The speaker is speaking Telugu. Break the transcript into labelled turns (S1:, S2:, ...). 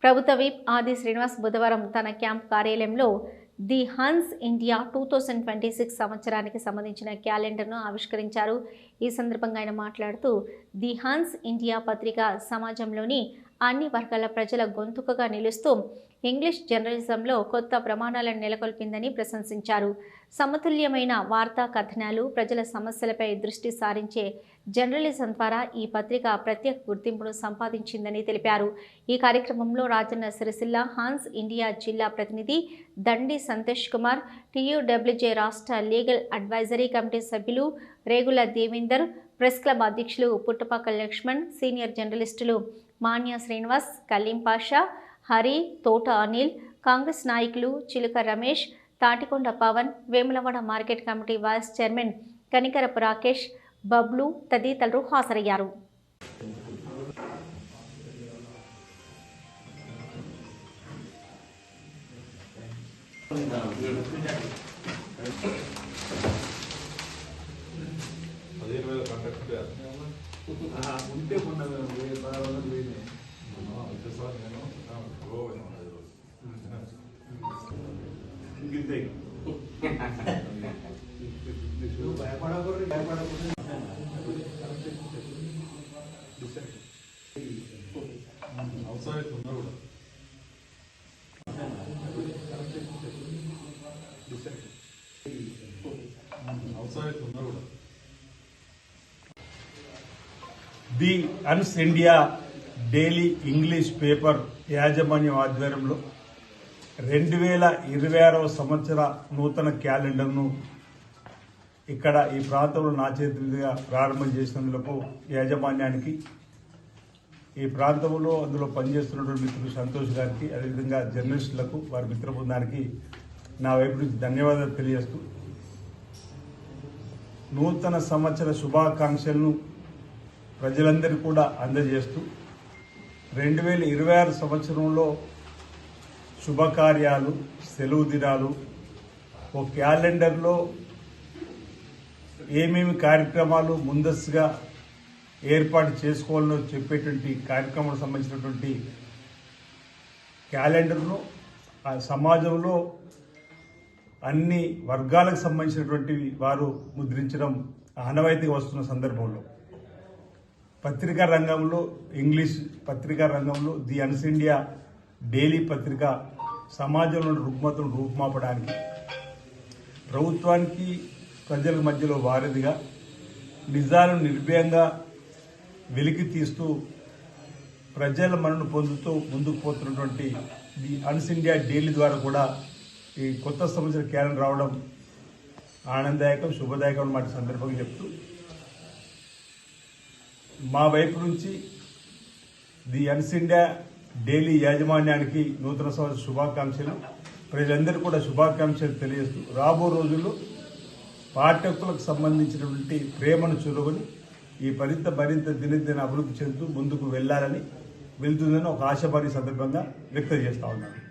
S1: ప్రభుత్వ విప్ ఆది శ్రీనివాస్ బుధవారం తన క్యాంప్ కార్యాలయంలో ది హన్స్ ఇండియా 2026 సంవత్సరానికి సంబంధించిన క్యాలెండర్ను ఆవిష్కరించారు. ఈ సందర్భంగా ఆయన మాట్లాడుతూ ది హన్స్ ఇండియా పత్రిక సమాజంలోని అన్ని వర్గాల ప్రజల గొంతుకగా నిలుస్తూ ఇంగ్లీష్ జర్నలిజంలో కొత్త ప్రమాణాలను నెలకొల్పిందని ప్రశంసించారు. సమతుల్యమైన వార్తా కథనాలు, ప్రజల సమస్యలపై దృష్టి సారించే జర్నలిజం ద్వారా ఈ పత్రిక ప్రత్యేక గుర్తింపును సంపాదించిందని తెలిపారు. ఈ కార్యక్రమంలో రాజన్న సిరిసిల్ల హన్స్ ఇండియా జిల్లా ప్రతినిధి దండి సంతోష్ కుమార్, TUWJ రాష్ట్ర లీగల్ అడ్వైజరీ కమిటీ సభ్యులు రేగుల దేవేందర్, ప్రెస్ క్లబ్ అధ్యక్షులు పుట్టపాక లక్ష్మణ్, సీనియర్ జర్నలిస్టులు మాన్య శ్రీనివాస్, కలీం పాషా, హరి, తోట అనిల్, కాంగ్రెస్ నాయకులు Chiluka Ramesh, Thatikonda Pavan, Vemulawada market committee vice chairman Kanikarapu Rakesh, Bablu తదితరులు హాజరయ్యారు.
S2: The Hans India daily English paper యాజమాన్యం ఆధ్వర్యంలో 2026వ సంవత్సర నూతన క్యాలెండర్ను ఇక్కడ ఈ ప్రాంతంలో నా చేతి మీదుగా ప్రారంభం చేసినందుకు యాజమాన్యానికి, ఈ ప్రాంతంలో అందులో పనిచేస్తున్నటువంటి మిత్రులు సంతోష్ గారికి, అదేవిధంగా జర్నలిస్టులకు, వారి మిత్ర బృందానికి నా వైపు నుంచి ధన్యవాదాలు తెలియజేస్తూ, నూతన సంవత్సర శుభాకాంక్షలను ప్రజలందరికీ కూడా అందజేస్తూ 2026 సంవత్సరంలో శుభకార్యాలు, సెలవు దినాలు, ఓ క్యాలెండర్లో ఏమేమి కార్యక్రమాలు ముందస్తుగా ఏర్పాటు చేసుకోవాలో చెప్పేటువంటి కార్యక్రమాలకు సంబంధించినటువంటి క్యాలెండర్ను ఆ సమాజంలో అన్ని వర్గాలకు సంబంధించినటువంటి వారు ముద్రించడం ఆనవాయితీగా వస్తున్న సందర్భంలో పత్రికా రంగంలో, ఇంగ్లీష్ పత్రికా రంగంలో ది హన్స్ ఇండియా డైలీ పత్రిక సమాజంలో రుగ్మతలను రూపుమాపడానికి, ప్రభుత్వానికి ప్రజల మధ్యలో వారధిగా నిజాలను నిర్భయంగా వెలికి తీస్తూ ప్రజల మన్నను పొందుతూ ముందుకు పోతున్నటువంటి ది హన్స్ ఇండియా డైలీ ద్వారా కూడా ఈ కొత్త సంవత్సర క్యాలెండర్ రావడం ఆనందదాయకం, శుభదాయకం మాట సందర్భంగా చెప్తూ, మా వైపు నుంచి ది హన్స్ ఇండియా డైలీ యాజమాన్యానికి నూతన సంవత్సర శుభాకాంక్షలు, ప్రజలందరూ కూడా శుభాకాంక్షలు తెలియజేస్తూ, రాబో రోజుల్లో పాఠకులకు సంబంధించినటువంటి ప్రేమను చురుకొని ఈ మరింత దినదిన అభివృద్ధి చెందుతూ ముందుకు వెళ్తుందని ఒక ఆశాభారీ సందర్భంగా వ్యక్తం చేస్తా ఉన్నాను.